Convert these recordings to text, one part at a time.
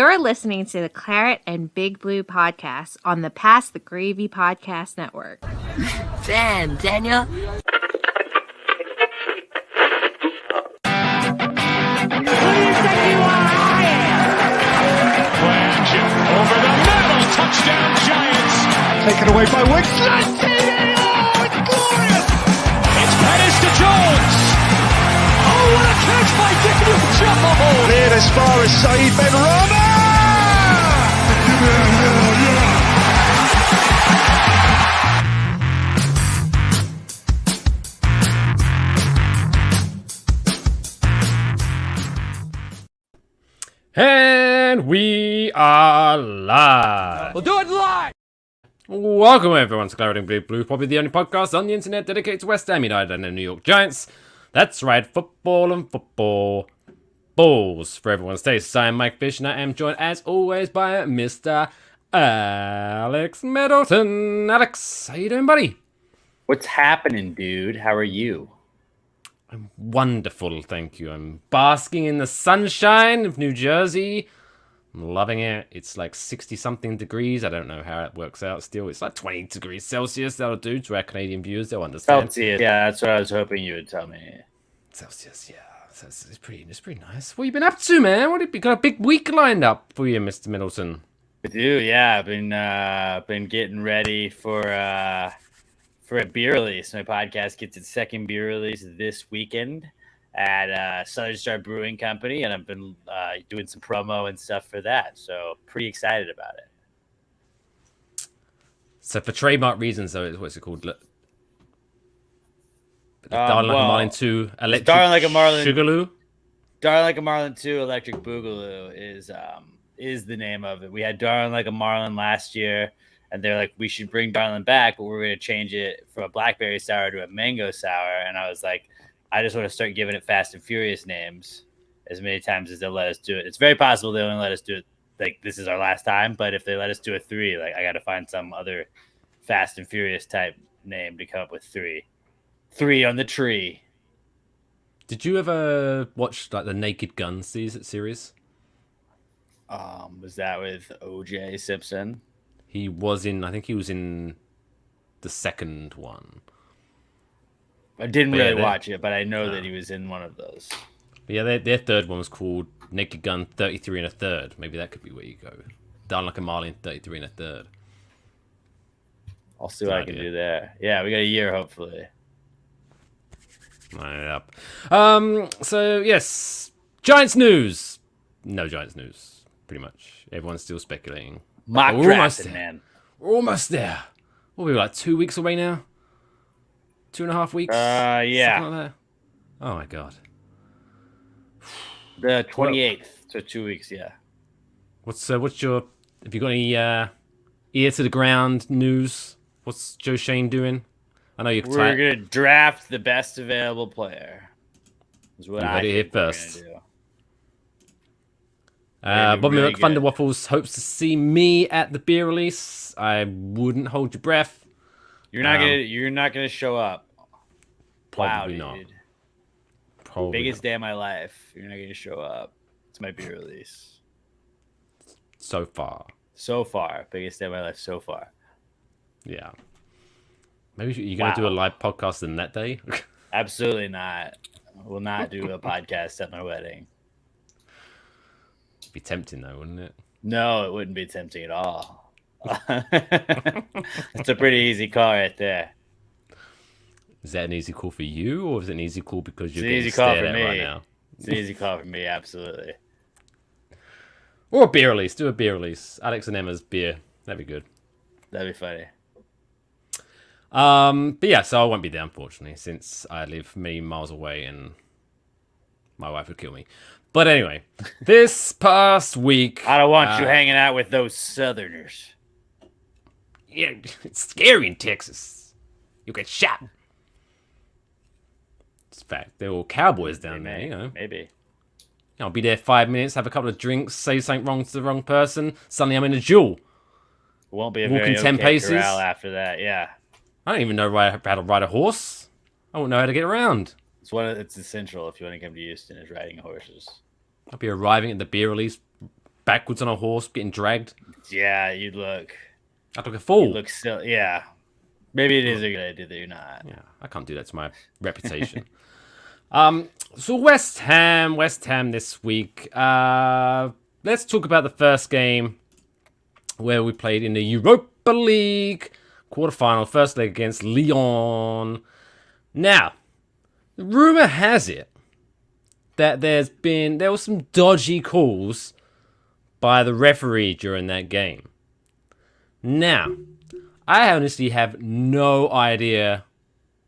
You're listening to the Claret and Big Blue podcast on the Pass the Gravy Podcast Network. Damn, Daniel. Over the middle, touchdown Giants. Taken away by Wicks. Oh, it's glorious. It's Pettis to Jones. Oh, what a catch by Daniel Jones. Cleared as far as Saeed Ben Rama. And we are live. We'll do it live. Welcome everyone to Claret and Big Blue, probably the only podcast on the internet dedicated to West Ham United and the New York Giants. That's right, football and football balls for everyone's taste. I'm Mike Fish and I am joined as always by Mr. Alex Middleton. Alex, how you doing, buddy? What's happening, dude? How are you? I'm wonderful, thank you. I'm basking in the sunshine of New Jersey. I'm loving it. It's like 60-something degrees. I don't know how it works out still. It's like 20 degrees Celsius. That'll do to our Canadian viewers. They'll understand. Celsius. Yeah, that's what I was hoping you would tell me. Celsius, yeah. It's pretty nice. What have you been up to, man? What have you got a big week lined up for you, Mr. Middleton? I do, yeah. I've been getting ready for a beer release. My podcast gets its second beer release this weekend at Southern Star Brewing Company, and I've been doing some promo and stuff for that. So pretty excited about it. So for trademark reasons, though, what's it called? Darling Like a Marlin 2 Electric Darling Like a Marlin Sugarloo? Darling Like a Marlin 2 Electric Boogaloo is the name of it. We had Darling Like a Marlin last year, and they're like, we should bring Darling back, but we're going to change it from a blackberry sour to a mango sour. And I was like, I just want to start giving it Fast and Furious names as many times as they'll let us do it. It's very possible they only let us do it like this is our last time, but if they let us do a 3, like I got to find some other Fast and Furious type name to come up with 3. 3 on the tree. Did you ever watch like the Naked Gun series? Was that with O.J. Simpson? I think he was in the second one. I didn't really watch it, but I know that he was in one of those. But yeah, their third one was called Naked Gun 33 and a Third. Maybe that could be where you go. Darling Like a Marlin 33 and a Third. I'll see what I can do there. Yeah, we got a year, hopefully. Line it up. So, yes. Giants news. No Giants news, pretty much. Everyone's still speculating. Mock drafting, man. We're almost there. What are we, like 2 weeks away now? 2.5 weeks? Yeah. Like that? Oh, my God. The 28th, so 2 weeks, yeah. What's your... Have you got any ear to the ground news? What's Joe Shane doing? I know you're We're going to draft the best available player. Is what I hear think first. Bobby really Thunder Waffles hopes to see me at the beer release. I wouldn't hold your breath. You're not gonna show up. Probably wow, not. Dude. Probably Biggest not. day of my life. You're not gonna show up. It's my beer release. So far. Biggest day of my life so far. Yeah. Maybe you're gonna do a live podcast on that day. Absolutely not. We'll not do a podcast at my wedding. Be tempting though, wouldn't it? No, it wouldn't be tempting at all. It's a pretty easy call right there. Is that an easy call for you, or is it an easy call because you're getting easy call stared for at me. right now? It's an easy call for me, absolutely. Or a beer release. Do a beer release. Alex and Emma's beer. That'd be good. That'd be funny. But yeah, so I won't be there, unfortunately, since I live many miles away and my wife would kill me. But anyway, this past week... I don't want you hanging out with those Southerners. Yeah, it's scary in Texas. You'll get shot. It's a fact. They're all cowboys down there, you know. Maybe. I'll be there 5 minutes, have a couple of drinks, say something wrong to the wrong person. Suddenly I'm in a duel. Won't be a Walking very 10 okay paces. corral after that, yeah. I don't even know how to ride a horse. I won't know how to get around. It's essential if you want to come to Houston is riding horses. I'll be arriving at the beer release backwards on a horse getting dragged. Yeah, you'd look. I'd look a You fool. look still. Yeah. Maybe it is a good idea that you're not. Yeah, I can't do that to my reputation. So West Ham this week. Let's talk about the first game where we played in the Europa League quarterfinal, first leg against Lyon. Now, the rumor has it that there was some dodgy calls by the referee during that game. Now, I honestly have no idea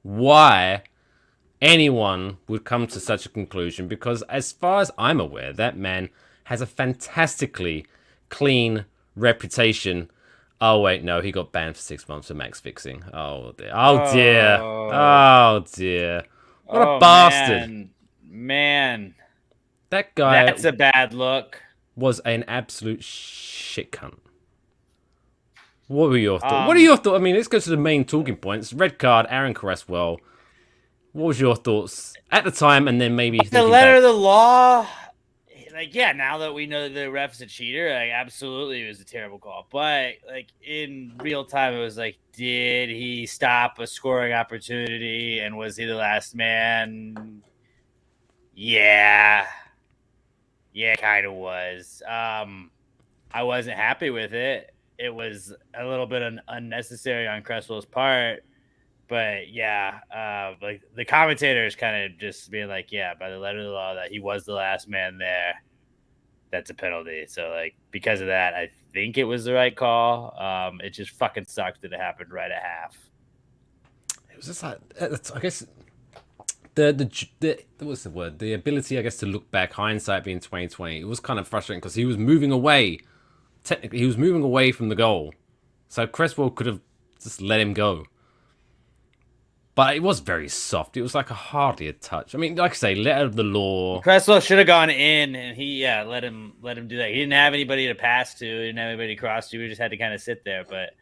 why anyone would come to such a conclusion, because as far as I'm aware, that man has a fantastically clean reputation. Oh wait, no, he got banned for 6 months for max fixing. Oh dear. Oh dear. Oh dear. What a bastard. Man. That guy That's a bad look. was an absolute shit cunt. What were your thoughts? What are your thoughts? I mean, let's go to the main talking points. Red card, Aaron Cresswell. What was your thoughts at the time, and then maybe The letter of the law? Like, yeah, now that we know that the ref's a cheater, like, absolutely it was a terrible call. But, like, in real time, it was like, did he stop a scoring opportunity, and was he the last man? Yeah. Yeah, kind of was. I wasn't happy with it. It was a little bit unnecessary on Cresswell's part. But yeah, like the commentators kind of just being like, yeah, by the letter of the law that he was the last man there, that's a penalty. So like because of that, I think it was the right call. It just fucking sucks that it happened right at half. It was just like, I guess the what's the word? The ability, I guess, to look back, hindsight being 2020. It was kind of frustrating because he was moving away. Technically, he was moving away from the goal, so Cresswell could have just let him go. But it was very soft. It was like hardly a touch. I mean, like I say, letter of the law. Cresswell should have gone in, and he let him do that. He didn't have anybody to pass to. He didn't have anybody to cross to. He just had to kind of sit there. But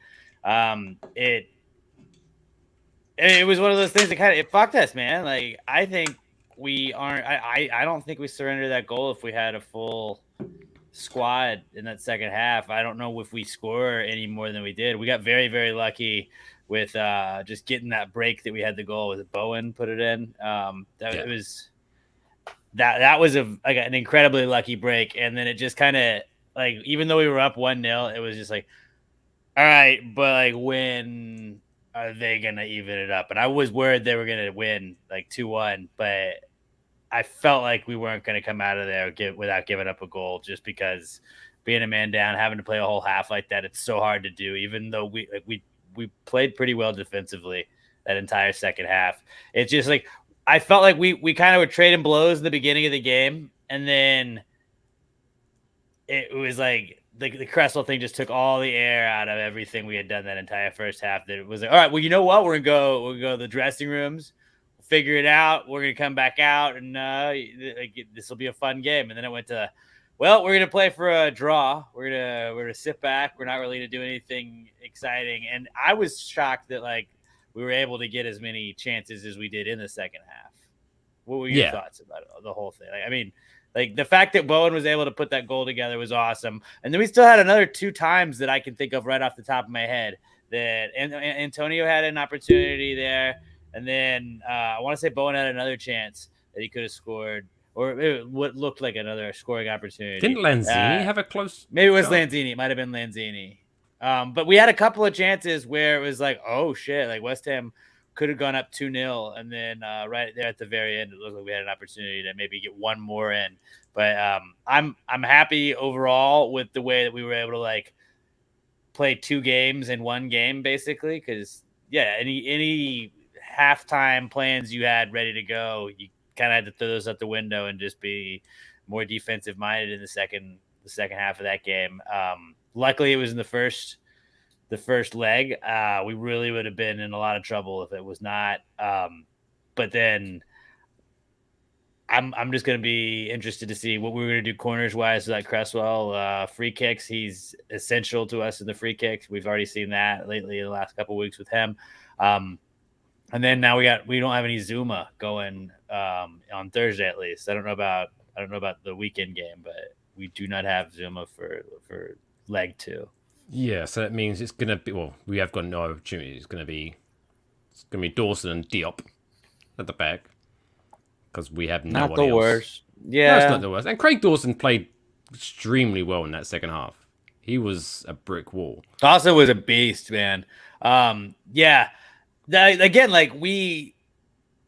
it was one of those things that kind of it fucked us, man. Like I think we aren't. I don't think we surrender that goal if we had a full squad in that second half. I don't know if we score any more than we did. We got very, very lucky with just getting that break that we had the goal. Was it Bowen put it in? It was that was an incredibly lucky break, and then it just kind of like even though we were up 1-0, it was just like, all right, but like when are they gonna even it up? And I was worried they were gonna win like 2-1, but I felt like we weren't going to come out of there without giving up a goal, just because being a man down, having to play a whole half like that, it's so hard to do. Even though we played pretty well defensively that entire second half, it's just like I felt like we kind of were trading blows in the beginning of the game, and then it was like the Cresswell thing just took all the air out of everything we had done that entire first half. That it was like, all right, well, you know what, we'll go to the dressing rooms. Figure it out. We're going to come back out, and this will be a fun game. And then it went to, well, we're going to play for a draw. We're going to sit back. We're not really going to do anything exciting. And I was shocked that like we were able to get as many chances as we did in the second half. What were your thoughts about the whole thing? Like, I mean, like the fact that Bowen was able to put that goal together was awesome. And then we still had another 2 times that I can think of right off the top of my head that Antonio had an opportunity there. And then I want to say Bowen had another chance that he could have scored, or what looked like another scoring opportunity. Didn't Lanzini have a close? Maybe it was Lanzini. It might have been Lanzini. But we had a couple of chances where it was like, oh shit, like West Ham could have gone up 2-0, and then right there at the very end, it looked like we had an opportunity to maybe get one more in. But I'm happy overall with the way that we were able to like play 2 games in 1 game, basically, because any halftime plans you had ready to go, you kind of had to throw those out the window and just be more defensive minded in the second half of that game. Luckily it was in the first leg. We really would have been in a lot of trouble if it was not. But then I'm just going to be interested to see what we're going to do corners wise with that Cresswell. Free kicks, he's essential to us in the free kicks. We've already seen that lately in the last couple of weeks with him. And then now we don't have any Zuma going on Thursday at least. I don't know about the weekend game, but we do not have Zuma for leg 2. Yeah, so that means it's gonna be. Well, we have got no opportunity. It's gonna be Dawson and Diop at the back because we have no Not one the else. worst. No, Yeah, it's not the worst. And Craig Dawson played extremely well in that second half. He was a brick wall. Dawson was a beast, man. Yeah. Again, like we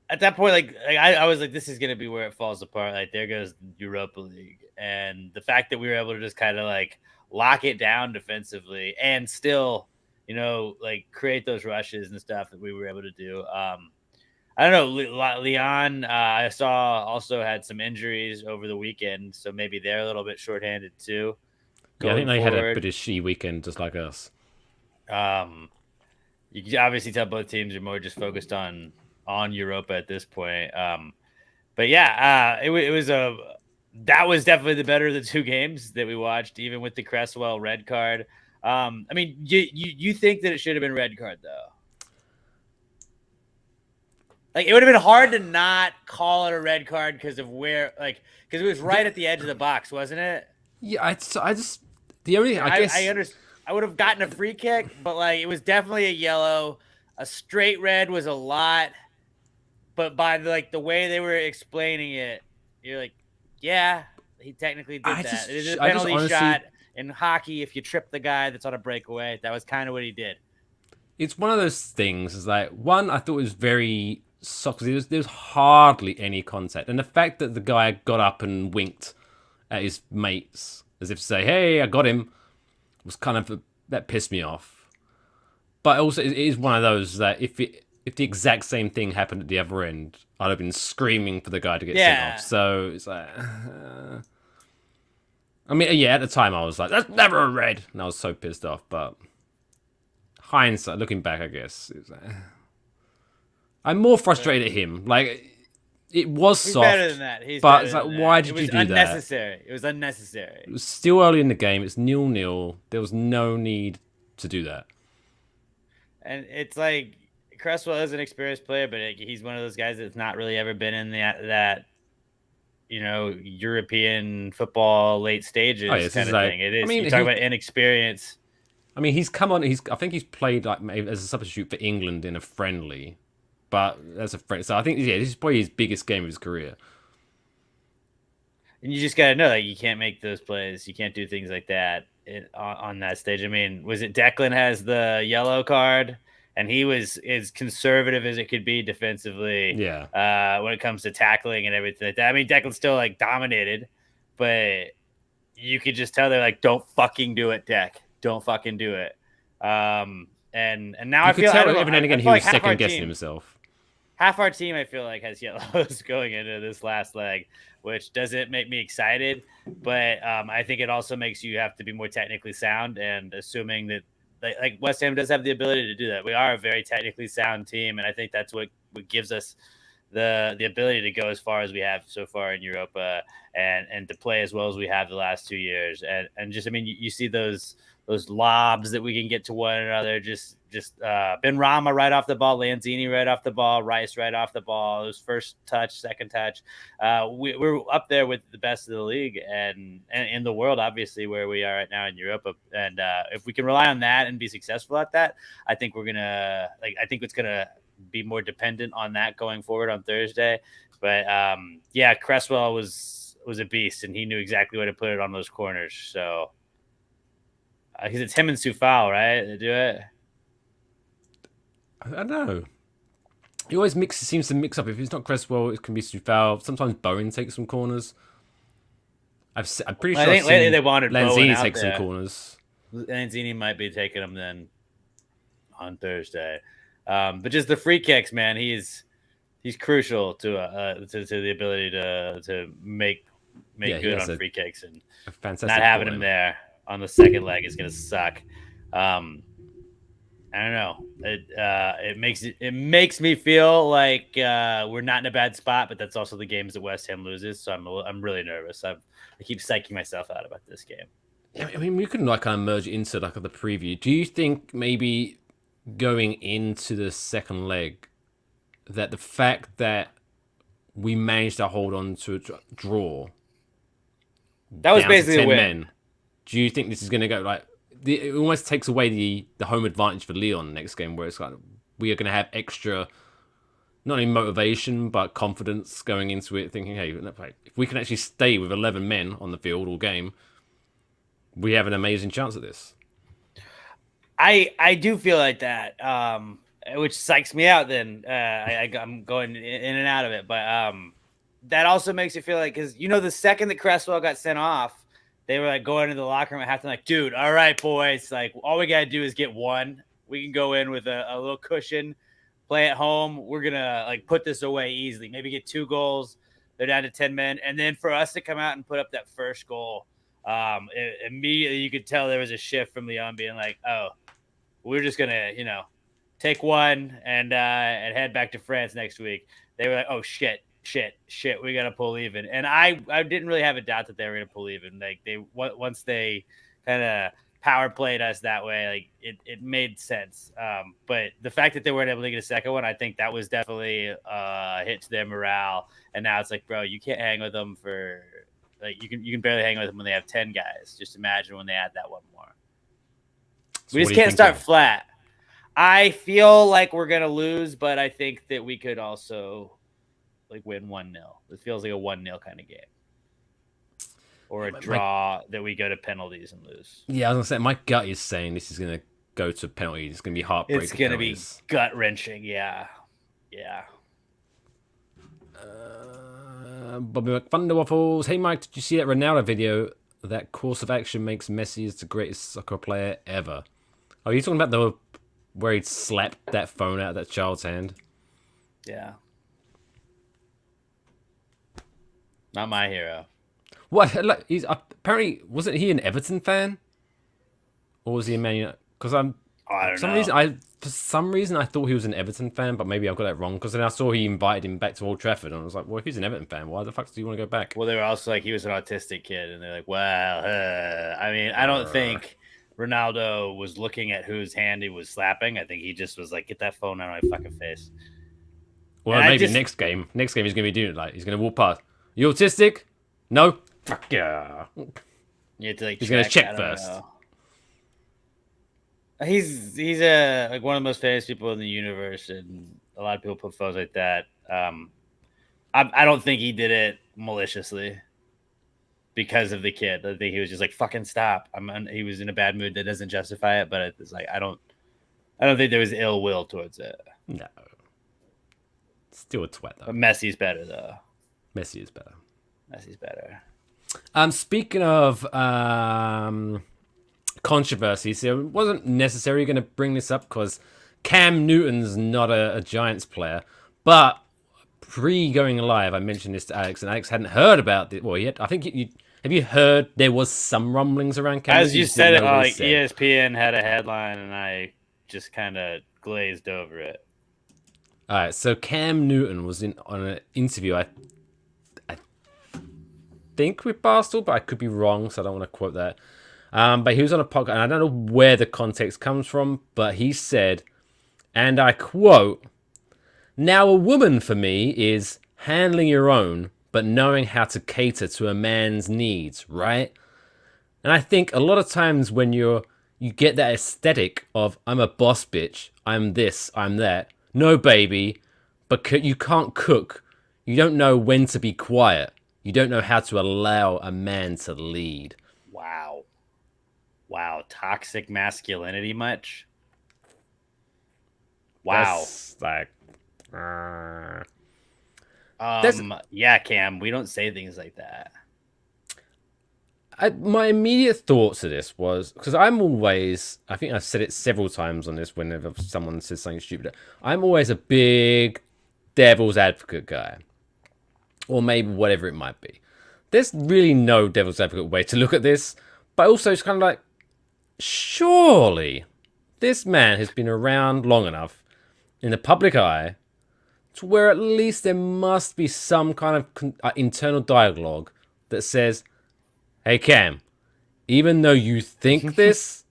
at that point, like I was like, this is gonna be where it falls apart. Like there goes Europa League, and the fact that we were able to just kind of like lock it down defensively and still, like create those rushes and stuff that we were able to do. I don't know. Lyon, I saw also had some injuries over the weekend, so maybe they're a little bit shorthanded too. Yeah, I think they had a forward. bit of shitty weekend just like us. You can obviously tell both teams are more just focused on Europa at this point. But yeah, that was definitely the better of the 2 games that we watched, even with the Cresswell red card. I mean, you think that it should have been red card though? Like it would have been hard to not call it a red card because of because it was right at the edge of the box, wasn't it? Yeah, I just the only I guess I understand. I would have gotten a free kick, but like it was definitely a yellow. A straight red was a lot, but by the way they were explaining it, you're like, yeah, he technically did that. It is a penalty honestly, shot in hockey. If you trip the guy that's on a breakaway, that was kind of what he did. It's one of those things. Is like one I thought was very soft because there was hardly any contact, and the fact that the guy got up and winked at his mates as if to say, "Hey, I got him," was kind of that pissed me off. But also, it is one of those that if the exact same thing happened at the other end, I'd have been screaming for the guy to get sent off. So it's like, I mean, yeah, at the time I was like, "That's never a red," and I was so pissed off. But hindsight, looking back, I guess it's like, I'm more frustrated at him. Like it was He's soft, better than that. but it's like, why did you do that? Unnecessary. It was unnecessary. It was still early in the game. It's 0-0. There was no need to do that. And it's like Cresswell is an experienced player, but he's one of those guys that's not really ever been in that European football late stages kind of thing. It is. I mean, you talk about inexperience. I mean, he's come on. I think he's played like maybe as a substitute for England in a friendly, but as a friend. So I think this is probably his biggest game of his career. And you just got to know that you can't make those plays. You can't do things like that on that stage. I mean, was it Declan has the yellow card, and he was as conservative as it could be defensively. Yeah. When it comes to tackling and everything like that. I mean, Declan still like dominated, but you could just tell they're like, "Don't fucking do it, Deck. Don't fucking do it." And now I feel every now and again he was second guessing himself. Half our team, I feel like, has yellows going into this last leg, which doesn't make me excited. But I think it also makes you have to be more technically sound, and assuming that like West Ham does have the ability to do that. We are a very technically sound team, and I think that's what gives us the ability to go as far as we have so far in Europa and to play as well as we have the last 2 years. And just, I mean, you see those lobs that we can get to one another, just Ben Rama right off the ball, Lanzini right off the ball, Rice right off the ball, those first touch, second touch. We're up there with the best of the league and in the world, obviously, where we are right now in Europa. And if we can rely on that and be successful at that, I think I think it's gonna be more dependent on that going forward on Thursday. But yeah, Cresswell was a beast, and he knew exactly where to put it on those corners. So because it's him and Soufal, right? They do it. I don't know. He always seems to mix up. If it's not Cresswell, it can be Soufal. Sometimes Bowen takes some corners. I'm pretty sure. I think lately they wanted Lanzini take some corners. Lanzini might be taking them then on Thursday. But just the free kicks, man, he's crucial to the ability to make good on free kicks, and not having him there on the second leg is going to suck. I don't know. It makes me feel like we're not in a bad spot, but that's also the games that West Ham loses. So I'm really nervous. I keep psyching myself out about this game. I mean, we can kind of merge it into the preview. Do you think maybe going into the second leg that the fact that we managed to hold on to a draw That was down to basically 10 a win. men. Do you think this is going to go like it almost takes away the home advantage for Lyon next game, where it's like we are going to have extra, not only motivation but confidence going into it, thinking, hey, if we can actually stay with 11 men on the field all game, we have an amazing chance at this. I do feel like that, which psychs me out. Then I'm going in and out of it, but that also makes you feel like, because the second that Cresswell got sent off, they were like going into the locker room and half like, dude, all right, boys, like all we gotta do is get one. We can go in with a little cushion, play at home. We're gonna like put this away easily. Maybe get 2 goals. They're down to 10 men, and then for us to come out and put up that first goal, immediately you could tell there was a shift from Lyon being like, oh, we're just gonna take one and head back to France next week. They were like, oh shit, we gotta pull even. And I didn't really have a doubt that they were gonna pull even. Like once they kind of power played us that way, like it made sense. But the fact that they weren't able to get a second one, I think that was definitely a hit to their morale. And now it's like, bro, you can't hang with them for like you can barely hang with them when they have 10 guys. Just imagine when they add that one more. So we just can't start flat. I feel like we're gonna lose, but I think that we could also like win 1-0. It feels like a 1-0 kind of game, or a draw that we go to penalties and lose. Yeah, I was gonna say my gut is saying this is gonna go to penalties. It's gonna be heartbreaking. It's gonna be gut wrenching. Yeah. Bobby McThunder Waffles. Hey Mike, did you see that Ronaldo video? That course of action makes Messi as the greatest soccer player ever. Oh, you talking about where he'd slapped that phone out of that child's hand? Yeah. Not my hero. What? Like, he's apparently, wasn't he an Everton fan, or was he a Man United? Because I don't know. For some reason I thought he was an Everton fan, but maybe I got that wrong. Because then I saw he invited him back to Old Trafford, and I was like, well, if he's an Everton fan, why the fuck do you want to go back? Well, they were also like, he was an autistic kid, and they're like, well, I mean, I don't think Ronaldo was looking at whose hand he was slapping. I think he just was like, get that phone out of my fucking face. Well, and maybe next game he's going to be doing it. Like, he's going to walk past. You autistic? No? Fuck yeah. You have to, like, he's going to check first. He's like one of the most famous people in the universe, and a lot of people put photos like that. I don't think he did it maliciously because of the kid. I think he was just like, fucking stop. He was in a bad mood that doesn't justify it, but it's like I don't think there was ill will towards it. No. Still a twat though. But Messi's better though. Messi is better. Messi's better. Speaking of controversy, so it wasn't necessarily going to bring this up because Cam Newton's not a Giants player, but pre-going live, I mentioned this to Alex, and Alex hadn't heard about it. Well, yet I think have you heard there was some rumblings around Cam? As you said it, like ESPN had a headline, and I just kind of glazed over it. All right, so Cam Newton was on an interview. I think with Barstool, but I could be wrong, so I don't want to quote that. But he was on a podcast, and I don't know where the context comes from, but he said, and I quote, "Now a woman for me is handling your own, but knowing how to cater to a man's needs, right?" And I think a lot of times when you get that aesthetic of, I'm a boss bitch, I'm this, I'm that. No, baby, but you can't cook. You don't know when to be quiet. You don't know how to allow a man to lead. Wow, toxic masculinity much? Wow. That's like... yeah, Cam, we don't say things like that. My immediate thoughts to this was, because I'm always, I think I've said it several times on this whenever someone says something stupid, I'm always a big devil's advocate guy. Or maybe whatever it might be. There's really no devil's advocate way to look at this, but also it's kind of like, surely this man has been around long enough in the public eye to where at least there must be some kind of internal dialogue that says, hey Cam, even though you think this,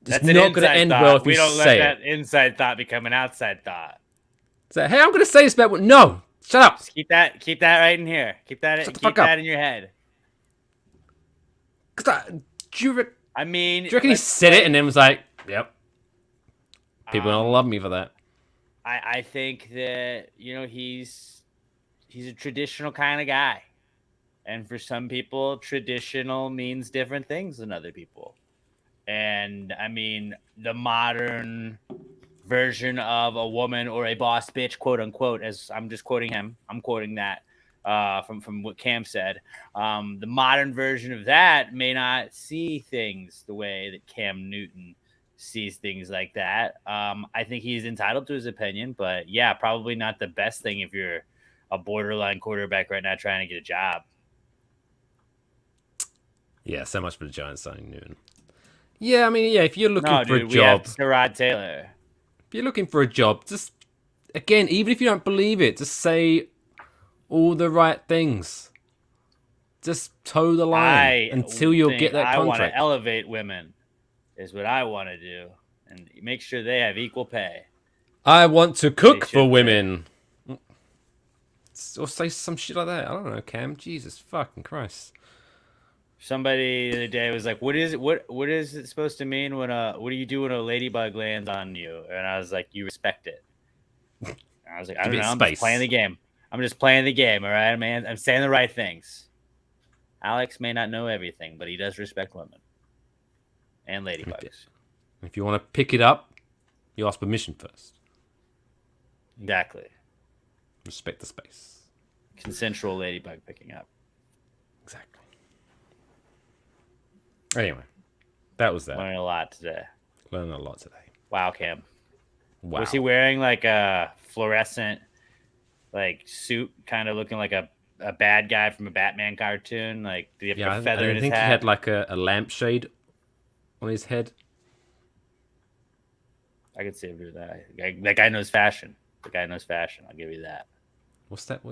it's not going to end well if you say it. We don't let that inside thought become an outside thought. So, hey, I'm going to say this about... No! Shut up! Just keep that right in here. Keep that in your head. Do you I mean, reckon he said it and then was like, "Yep, people gonna love me for that." I think that he's a traditional kind of guy, and for some people, traditional means different things than other people. And I mean, the modern version of a woman or a boss bitch, quote unquote, as I'm just quoting him. I'm quoting that from what Cam said. The modern version of that may not see things the way that Cam Newton sees things like that. I think he's entitled to his opinion, but yeah, probably not the best thing if you're a borderline quarterback right now trying to get a job. Yeah, so much for the Giants signing Newton. Yeah, I mean, yeah, if you're looking for a job, we have Tyrod Taylor. If you're looking for a job, just again, even if you don't believe it, just say all the right things. Just toe the line until you'll get that contract. I want contract. to elevate women, is what I want to do, and make sure they have equal pay. I want to cook for women. Or say some shit like that. I don't know, Cam. Jesus fucking Christ. Somebody the other day was like, "What is it? What is it supposed to mean when what do you do when a ladybug lands on you?" And I was like, "You respect it." And I was like, "I don't know. I'm just playing the game. I'm just playing the game. All right, man. I'm saying the right things." Alex may not know everything, but he does respect women and ladybugs. If you want to pick it up, you ask permission first. Exactly. Respect the space. Consensual ladybug picking up. Exactly. Anyway, that was that. Learning a lot today. Wow, Cam. Wow. Was he wearing like a fluorescent suit, kind of looking like a bad guy from a Batman cartoon? Like, did he have a feather in his hat? I think he had like a lampshade on his head. I could see him do that. That guy knows fashion. I'll give you that. What's that?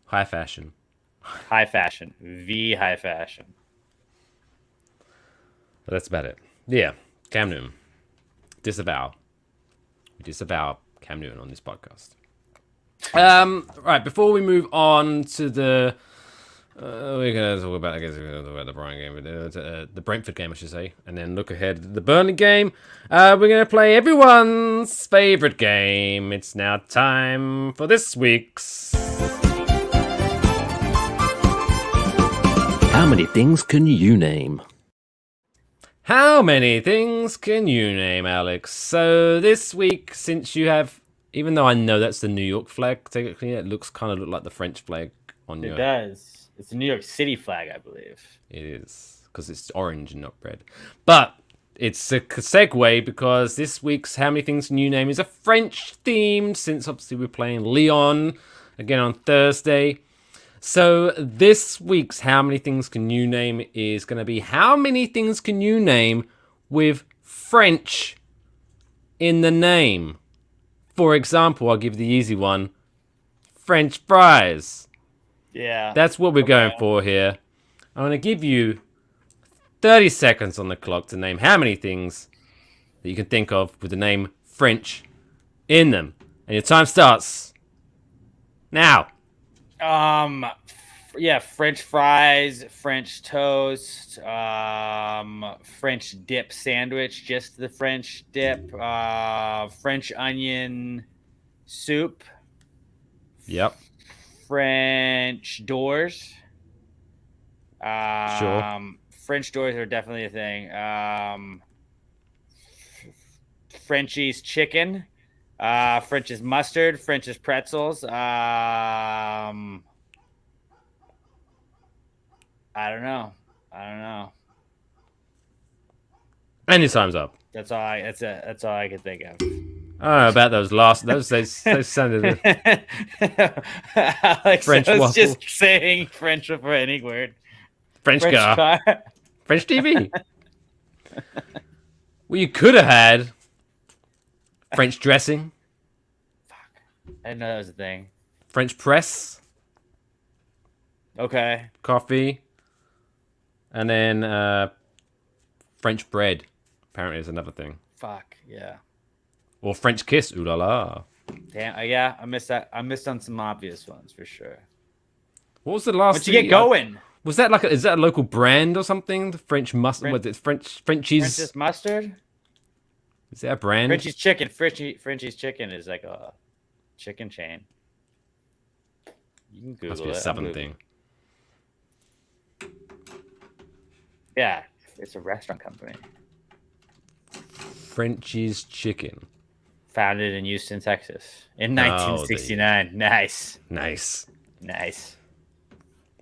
High fashion. High fashion. High fashion. But that's about it. Yeah, Cam Newton. Disavow Cam Newton on this podcast. Right, before we move on to the... we're going to talk about the Brian game, the Brentford game, I should say, and then look ahead to the Burnley game. We're going to play everyone's favourite game. It's now time for this week's... How many things can you name? How many things can you name, Alex? So this week, since you have, even though I know that's the New York flag, technically it looks like the French flag on your... It does. It's a New York City flag, I believe. It is, because it's orange and not red. But it's a segue, because this week's How Many Things Can You Name is a French themed, since obviously we're playing Lyon again on Thursday. So this week's How Many Things Can You Name is going to be how many things can you name with French in the name? For example, I'll give the easy one, French fries. Yeah. That's what we're going for here. I'm going to give you 30 seconds on the clock to name how many things that you can think of with the name French in them. And your time starts now. Yeah, French fries, French toast, French dip sandwich, just the French dip, French onion soup. Yep. French doors. Sure. French doors are definitely a thing. Frenchy's chicken. French's mustard. French's pretzels. I don't know. And your time's up. That's all I can think of. I don't know about those last. Those sounded. Alex French was waffle. just saying French before any word. French car. French TV. Well, you could have had French dressing. Fuck. I didn't know that was a thing. French press. Okay. Coffee. And then French bread. Apparently is another thing. Fuck, yeah. Or French kiss. Ooh la la. Damn, yeah, I missed that. I missed on some obvious ones for sure. What was the last Once you get going. Was that is that a local brand or something? The French mustard. Was it Frenchy's? French's mustard. Is that a brand? Frenchy's chicken. Frenchie's chicken is like a chicken chain. You can Google Must be a it. Southern thing. Yeah, it's a restaurant company. Frenchy's chicken. Founded in Houston, Texas, in 1969. Nice.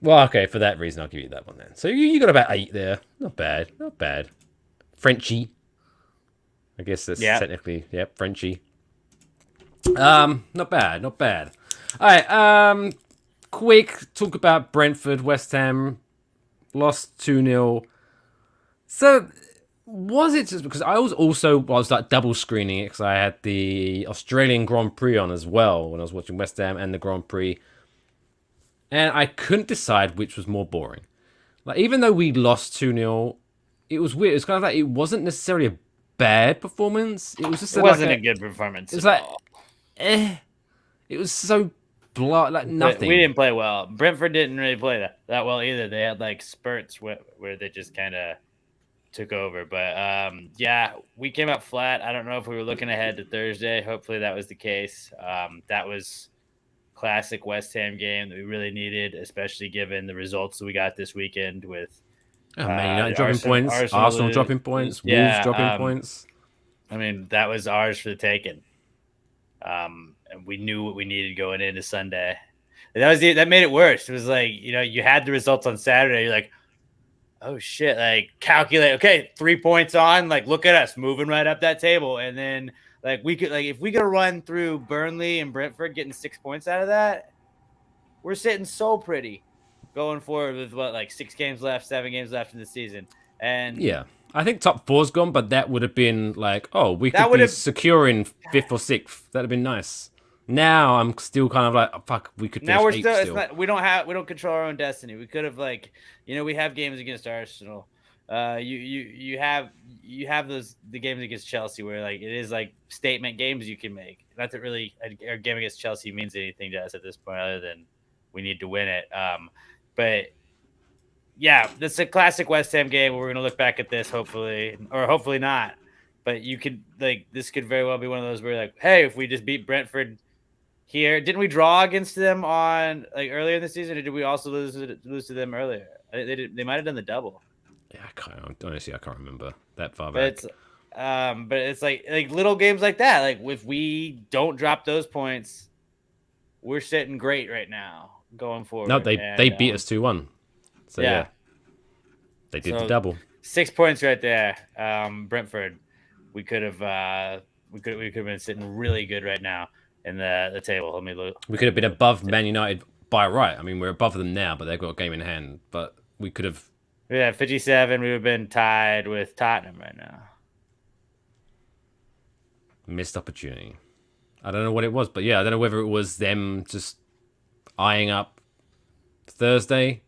Well, okay, for that reason, I'll give you that one then. So you got about 8 there. Not bad. Frenchy. I guess that's technically, Frenchy. Not bad. All right, quick talk about Brentford, West Ham. Lost 2-0. So, was it just because I was like double screening it because I had the Australian Grand Prix on as well when I was watching West Ham and the Grand Prix. And I couldn't decide which was more boring. Like, even though we lost 2-0, it was weird. It was kind of like, it wasn't necessarily a bad performance. It was just a good performance. It was like, It was so like nothing. We didn't play well. Brentford didn't really play that well either. They had like spurts where they just kind of took over. But we came out flat. I don't know if we were looking ahead to Thursday. Hopefully that was the case. That was classic West Ham game that we really needed, especially given the results that we got this weekend with Man United dropping points, Arsenal dropping points, Wolves dropping points. I mean, that was ours for the taking. And we knew what we needed going into Sunday. And that made it worse. It was like, you had the results on Saturday. You're like, oh shit, like calculate. Okay, 3 points on. Like, look at us moving right up that table. And then like we could if we could run through Burnley and Brentford, getting 6 points out of that, we're sitting so pretty going forward with 6 games left, 7 games left in the season. And yeah, I think top 4's gone, but that would have been like, we could be secure in 5th or 6th. That'd have been nice. Now I'm still kind of like, oh, fuck, we could. Now we're still. It's not, we don't control our own destiny. We could have we have games against Arsenal. You have the games against Chelsea where it is statement games you can make. Not that really our game against Chelsea means anything to us at this point other than we need to win it. But yeah, this is a classic West Ham game where we're gonna look back at this hopefully, or hopefully not. But you could this could very well be one of those where hey, if we just beat Brentford here, didn't we draw against them on earlier in the season, or did we also lose to them earlier? They might have done the double. Yeah, I can't remember that far back. But it's like little games like that. If we don't drop those points, we're sitting great right now going forward. No, they beat us 2-1. So yeah, they did the double. 6 points right there. Brentford, we could have been sitting really good right now in the table. Let me look. We could have been above Man United by right. I mean, we're above them now, but they've got a game in hand. But we could have. Yeah, 57. We would have been tied with Tottenham right now. Missed opportunity. I don't know what it was, but yeah, I don't know whether it was them just eyeing up Thursday.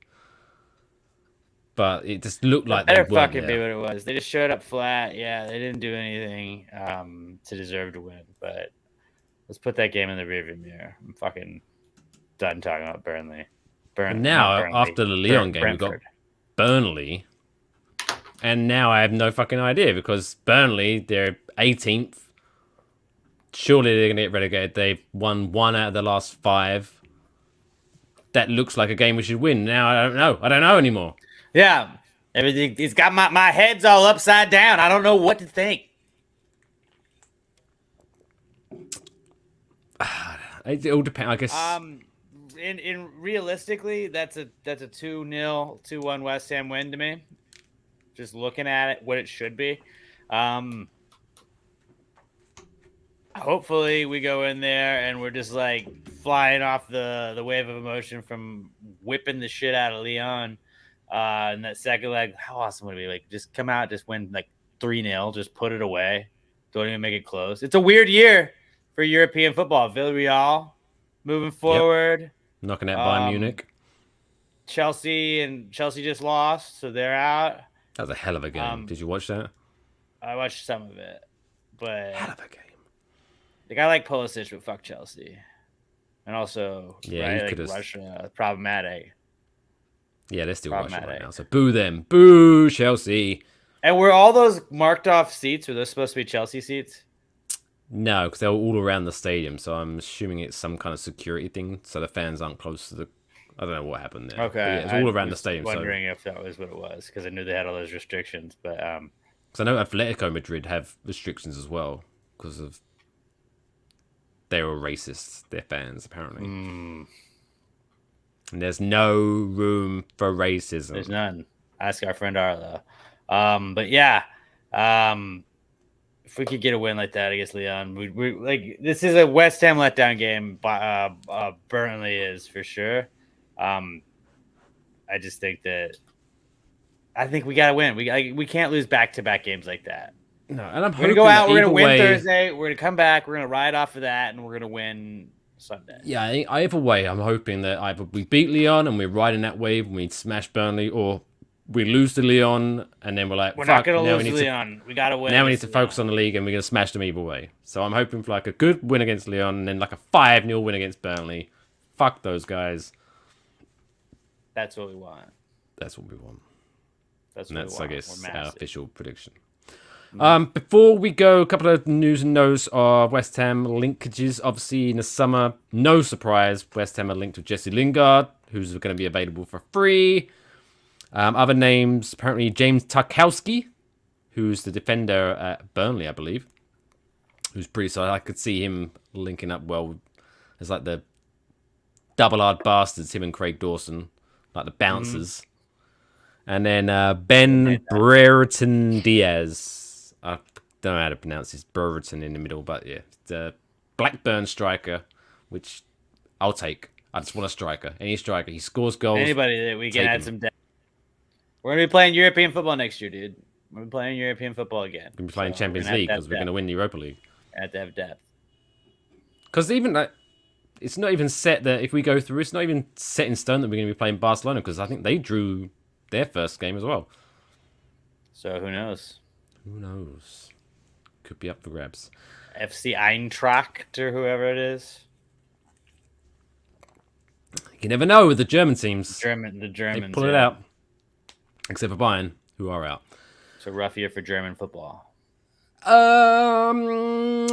But it just looked like better fucking be what it was. They just showed up flat. Yeah, they didn't do anything to deserve to win. But let's put that game in the rearview mirror. I'm fucking done talking about Burnley. After the Lyon game, we got Burnley. And now I have no fucking idea because Burnley, they're 18th. Surely they're going to get relegated. They've won 1 out of the last 5. That looks like a game we should win. Now I don't know. I don't know anymore. Yeah, everything. It's got my head's all upside down. I don't know what to think. It all depends, I guess. In realistically, that's a 2-0, 2-1 West Ham win to me. Just looking at it, what it should be. Hopefully, we go in there and we're just flying off the wave of emotion from whipping the shit out of Lyon. In that second leg, how awesome would it be? Just come out, just win 3-0, just put it away. Don't even make it close. It's a weird year for European football. Villarreal moving forward. Yep. Knocking out Bayern Munich. Chelsea just lost, so they're out. That was a hell of a game. Did you watch that? I watched some of it. But hell of a game. I like Pulisic, but fuck Chelsea. And also, Russia, problematic. Yeah, they're still rushing right Problematic. now. So boo them. Boo Chelsea. And were all those marked off seats? Were those supposed to be Chelsea seats? No, because they're all around the stadium. So I'm assuming it's some kind of security thing. So the fans aren't close to the. I don't know what happened there. Okay, But yeah, it's all around the was stadium. wondering if that was what it was because I knew they had all those restrictions. But because I know Atletico Madrid have restrictions as well because of they're all racist. Their fans apparently. And there's no room for racism. there's none. Ask our friend Arlo. But yeah, if we could get a win like that against Lyon, we like this is a West Ham letdown game. Burnley is for sure. I just think that I think we gotta win. We can't lose back-to-back games like that. No, and I'm We're hoping gonna go out. that We're gonna either win way- Thursday. We're gonna come back. We're gonna ride off of that, and we're gonna win Sunday. Yeah, either way, I'm hoping that either we beat Lyon and we're riding that wave and we smash Burnley, or we lose to Lyon and then we're like, We're fuck, not gonna now lose we need Lyon. We gotta win. now we need against to focus on the league and we're gonna smash them either way. So I'm hoping for like a good win against Lyon and then like a 5-0 win against Burnley. Fuck those guys. That's what we want. That's what we want. That's And what that's, we I want. guess, We're our massive. official prediction. Before we go, a couple of news and notes are West Ham linkages. Obviously, in the summer, no surprise, West Ham are linked with Jesse Lingard, who's going to be available for free. Other names, apparently James Tarkowski, who's the defender at Burnley, I believe, who's pretty solid. I could see him linking up well as like the double-hard bastards, him and Craig Dawson, like the bouncers. And then Ben Brereton Diaz. I don't know how to pronounce his Brereton in the middle, but yeah, the Blackburn striker, which I'll take. I just want a striker, any striker. He scores goals. Anybody that we can Take add him. some depth. We're gonna be playing European football next year, dude. We're gonna be playing European football again. We're gonna be playing So Champions we're gonna League have because to we're have going to win the Europa League. Have to have depth. Because even like, it's not even set that if we go through, it's not even set in stone that we're going to be playing Barcelona because I think they drew their first game as well. So who knows? Who knows? Could be up for grabs. FC Eintracht or whoever it is. You never know with the German teams. The They Germans. pull it yeah. out. Except for Bayern, who are out. It's a rough year for German football.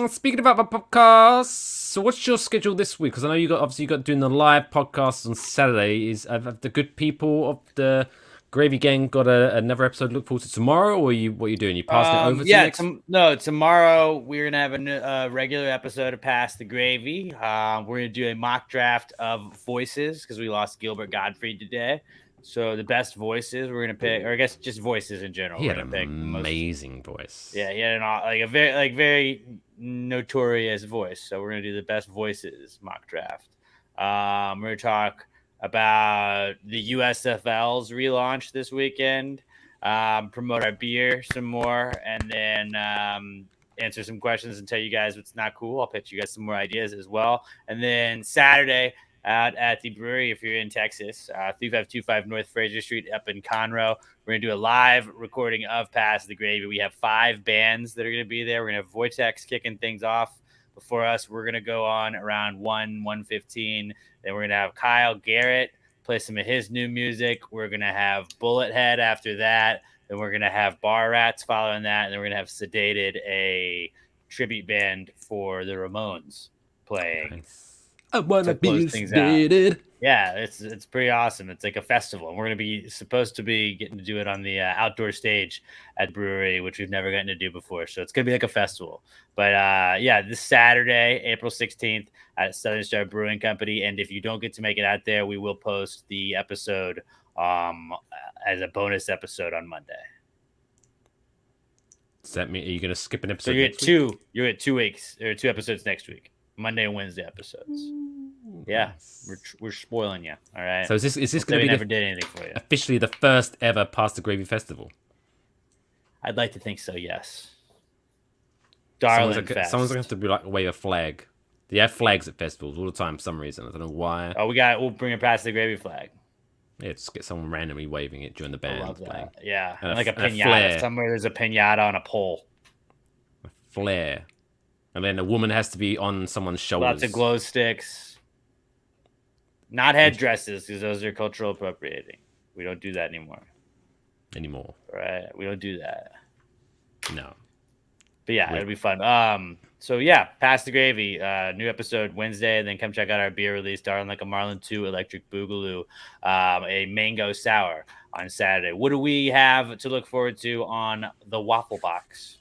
Speaking about my podcast, so what's your schedule this week? Because I know you got doing the live podcast on Saturday. Have the good people of the Gravy Gang got another episode to look forward to tomorrow, or what are you doing? You passing it over to Yeah, next? tomorrow we're gonna have a regular episode of Pass the Gravy. We're gonna do a mock draft of voices because we lost Gilbert Gottfried today. So the best voices we're gonna pick, or I guess just voices in general. He we're had gonna an pick the most- amazing voice. Yeah, he had a very notorious voice. So we're gonna do the best voices mock draft. We're gonna talk about the USFL's relaunch this weekend. Promote our beer some more, and then answer some questions and tell you guys what's not cool. I'll pitch you guys some more ideas as well. And then Saturday out at the brewery, if you're in Texas, 3525 North Fraser Street up in Conroe. We're going to do a live recording of Pass the Gravy. We have 5 bands that are going to be there. We're going to have Vortex kicking things off before us. We're going to go on around 1:15. Then we're going to have Kyle Garrett play some of his new music. We're going to have Bullet Head after that. Then we're going to have Bar Rats following that. And then we're going to have Sedated, a tribute band for the Ramones, playing. Nice. I want to To close be things out. sedated. Yeah, it's pretty awesome. It's like a festival, and we're gonna be supposed to be getting to do it on the outdoor stage at the brewery, which we've never gotten to do before. So it's gonna be like a festival. But yeah, this Saturday, April 16th, at Southern Star Brewing Company. And if you don't get to make it out there, we will post the episode as a bonus episode on Monday. Does that mean are you going to skip an episode? So you get next week? two. You get 2 weeks or 2 episodes next week, Monday and Wednesday episodes. Yeah, we're spoiling you. All right. So is this So going we to be never did anything for you. officially the first ever Pass the Gravy festival? I'd like to think so. Yes. Someone's Darling Fest. going to have to be like wave a flag. They have flags at festivals all the time for some reason. I don't know why. Oh, we'll bring it past the gravy flag. Yeah, just get someone randomly waving it during the I band love playing. that. Yeah, And a- like a and a pinata. flare. Somewhere there's a pinata on a pole. Flare. And then a woman has to be on someone's shoulders. Lots of glow sticks. Not headdresses, because those are cultural appropriating. We don't do that anymore. Right? We don't do that. No. But yeah, it'll be fun. So yeah, Pass the Gravy. New episode Wednesday, and then come check out our beer release, Darling Like a Marlin 2 Electric Boogaloo, a mango sour on Saturday. What do we have to look forward to on the Waffle Box?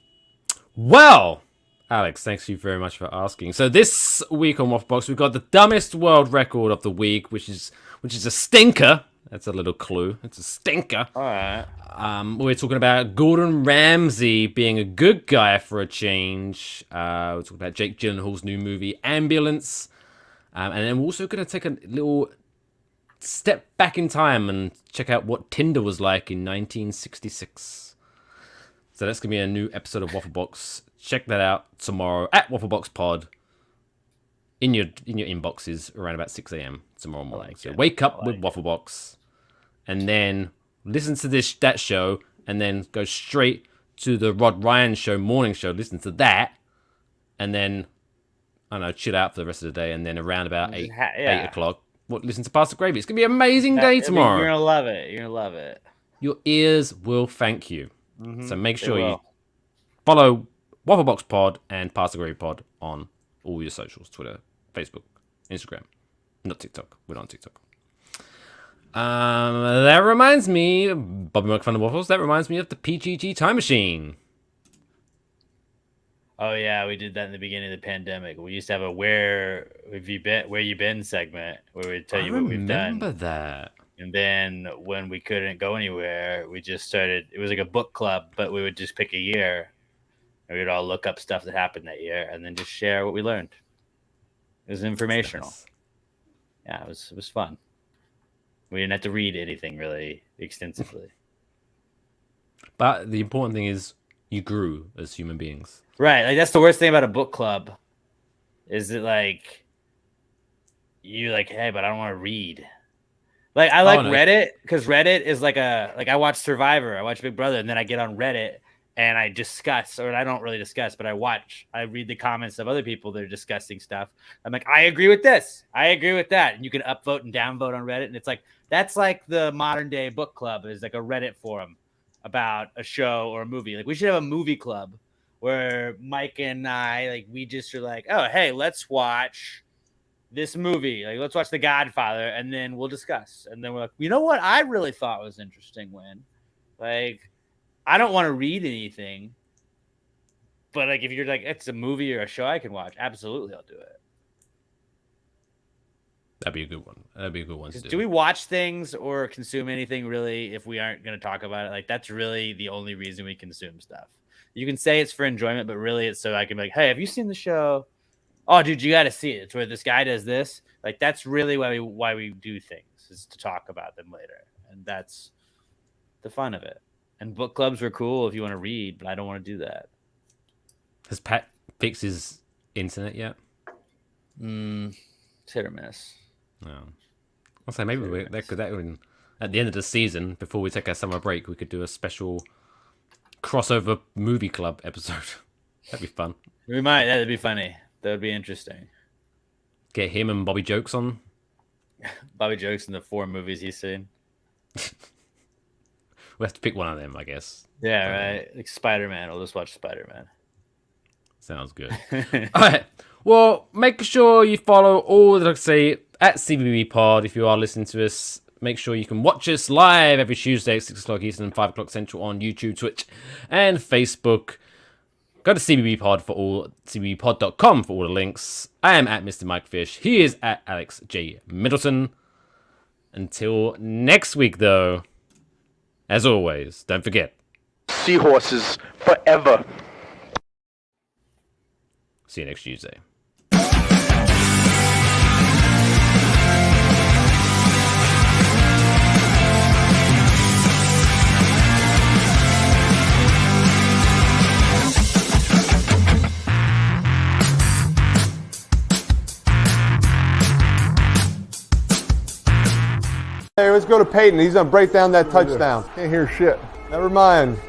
Well, Alex, thanks you very much for asking. So this week on Waffle Box, we've got the dumbest world record of the week, which is a stinker. That's a little clue. It's a stinker. All right. We're talking about Gordon Ramsay being a good guy for a change. We're talking about Jake Gyllenhaal's new movie, Ambulance. And then we're also going to take a little step back in time and check out what Tinder was like in 1966. So that's going to be a new episode of Waffle Box. Check that out tomorrow at Waffle Box Pod in your inboxes around about 6 a.m. tomorrow morning. So wake up with Waffle Box and then listen to that show and then go straight to the Rod Ryan show, morning show, listen to that, and then, I don't know, chill out for the rest of the day, and then around about 8 o'clock, listen to Pass the Gravy. It's going to be an amazing day tomorrow. You're going to love it. You're going to love it. Your ears will thank you. So make sure you follow Waffle Box Pod and Pass the Gravy Pod on all your socials, Twitter, Facebook, Instagram. Not TikTok. We're not on TikTok. That reminds me, Bobby McFun and Waffles, that reminds me of the PGG Time Machine. Oh yeah, we did that in the beginning of the pandemic. We used to have a where you been segment where we'd tell you what we've done. I remember that. And then when we couldn't go anywhere, we just started, it was like a book club, but we would just pick a year and we'd all look up stuff that happened that year and then just share what we learned. It was informational. Nice. Yeah, it was fun. We didn't have to read anything really extensively. But the important thing is you grew as human beings. Right. Like that's the worst thing about a book club is that like you like, hey, but I don't want to read. Like I like Reddit because Reddit is like I watch Survivor, I watch Big Brother, and then I get on Reddit and I discuss, or I don't really discuss, but I read the comments of other people that are discussing stuff. I'm like, I agree with this. I agree with that. And you can upvote and downvote on Reddit. And it's like, that's like the modern day book club is like a Reddit forum about a show or a movie. Like we should have a movie club where Mike and I, like, we just are like, oh, hey, let's watch this movie. Like, let's watch The Godfather, and then we'll discuss. And then we're like, you know what I really thought was interesting, like, I don't want to read anything, but like if you're like it's a movie or a show I can watch, absolutely I'll do it. That'd be a good one. That'd be a good one to do. Do we watch things or consume anything really if we aren't going to talk about it? Like that's really the only reason we consume stuff. You can say it's for enjoyment, but really it's so I can be like, hey, have you seen the show? Oh, dude, you got to see it. It's where this guy does this. Like that's really why we do things is to talk about them later, and that's the fun of it. And book clubs were cool if you want to read, but I don't want to do that. Has Pat fixed his internet yet? It's hit or miss. No. I'll say maybe at the end of the season, before we take our summer break, we could do a special crossover movie club episode. That'd be fun. We might. That'd be funny. That would be interesting. Get him and Bobby Jokes on. Bobby Jokes in the 4 movies he's seen. We'll have to pick one of them, I guess. Yeah, right. Like Spider-Man. We'll just watch Spider-Man. Sounds good. All right. Well, make sure you follow all that I say at CBB Pod. If you are listening to us, make sure you can watch us live every Tuesday at 6 o'clock Eastern and 5 o'clock Central on YouTube, Twitch, and Facebook. Go to cbbpod.com for all the links. I am at Mr. Mike Fish. He is at Alex J. Middleton. Until next week, though, as always, don't forget. Seahorses forever. See you next Tuesday. Hey, let's go to Peyton. He's going to break down that touchdown. Can't hear shit. Never mind.